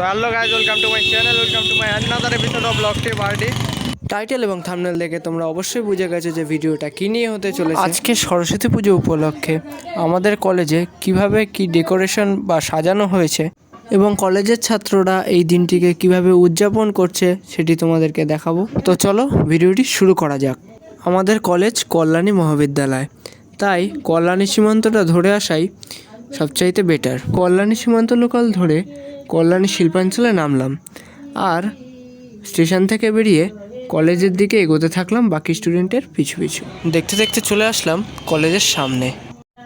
তো hello guys, welcome to my channel, welcome to my another episode of lucky birdie. Title এবং thumbnail দেখে তোমরা অবশ্যই বুঝে গেছো যে ভিডিওটা কী নিয়ে হতে চলেছে। আজকে সরস্বতী পুজো উপলক্ষে আমাদের কলেজে কিভাবে কি ডেকোরেশন বা সাজানো হয়েছে এবং কলেজের ছাত্ররা এই দিনটিকে কিভাবে উদযাপন করছে সেটি তোমাদেরকে দেখাবো। তো চলো ভিডিওটি শুরু করা যাক। আমাদের কলেজ কল্যাণী মহাবিদ্যালয়, তাই কল্যাণী সীমান্তটা ধরে আসাই সবচাইতে বেটার। কল্যাণী সীমান্ত লোকাল ধরে কল্যাণী শিল্পাঞ্চলে নামলাম আর স্টেশন থেকে বেরিয়ে কলেজের দিকে এগোতে থাকলাম বাকি স্টুডেন্টের পিছু পিছু। দেখতে দেখতে চলে আসলাম কলেজের সামনে।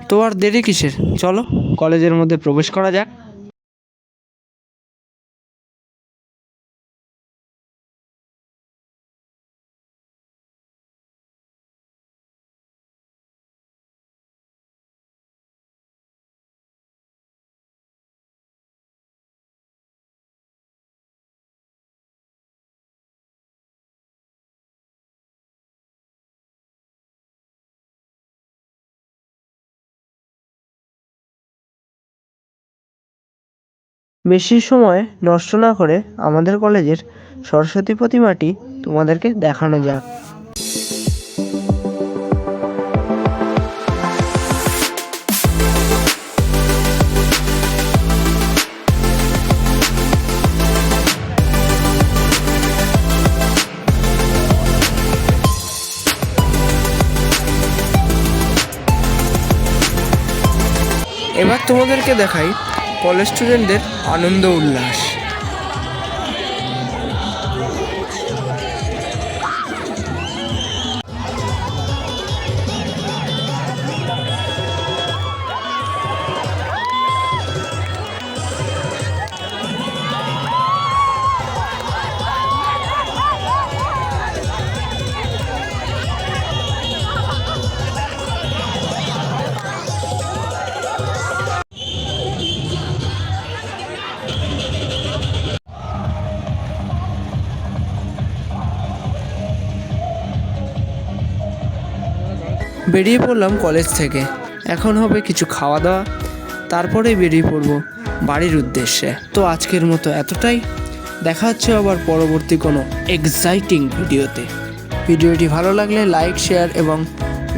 তো আর দেরি কিসের, চলো কলেজের মধ্যে প্রবেশ করা যাক। বেশি সময় নষ্ট না করে আমাদের কলেজের সরস্বতী প্রতিমাটি তোমাদেরকে দেখানো যাক। এবার তোমাদেরকে দেখাই কলেজ স্টুডেন্টদের আনন্দ উল্লাস। বেরিয়ে পড়লাম কলেজ থেকে। এখন হবে কিছু খাওয়া দাওয়া, তারপরেই বেরিয়ে পড়বো বাড়ির উদ্দেশ্যে। তো আজকের মতো এতটাই, দেখা হচ্ছে আবার পরবর্তী কোনো এক্সাইটিং ভিডিওতে। ভিডিওটি ভালো লাগলে লাইক, শেয়ার এবং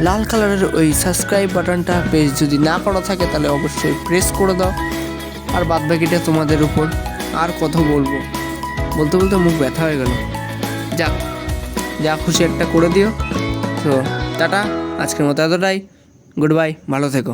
লাল কালারের ওই সাবস্ক্রাইব বাটনটা পেজ যদি না করা থাকে তাহলে অবশ্যই প্রেস করে দাও। আর বাদবাকিটা তোমাদের উপর। আর কথা বলবো, বলতে বলতে মুখ ব্যথা হয়ে গেল। যাক, যা খুশি একটা করে দিও। তো টাটা, আজকের মতো এতটাই। গুড বাই, ভালো থেকো।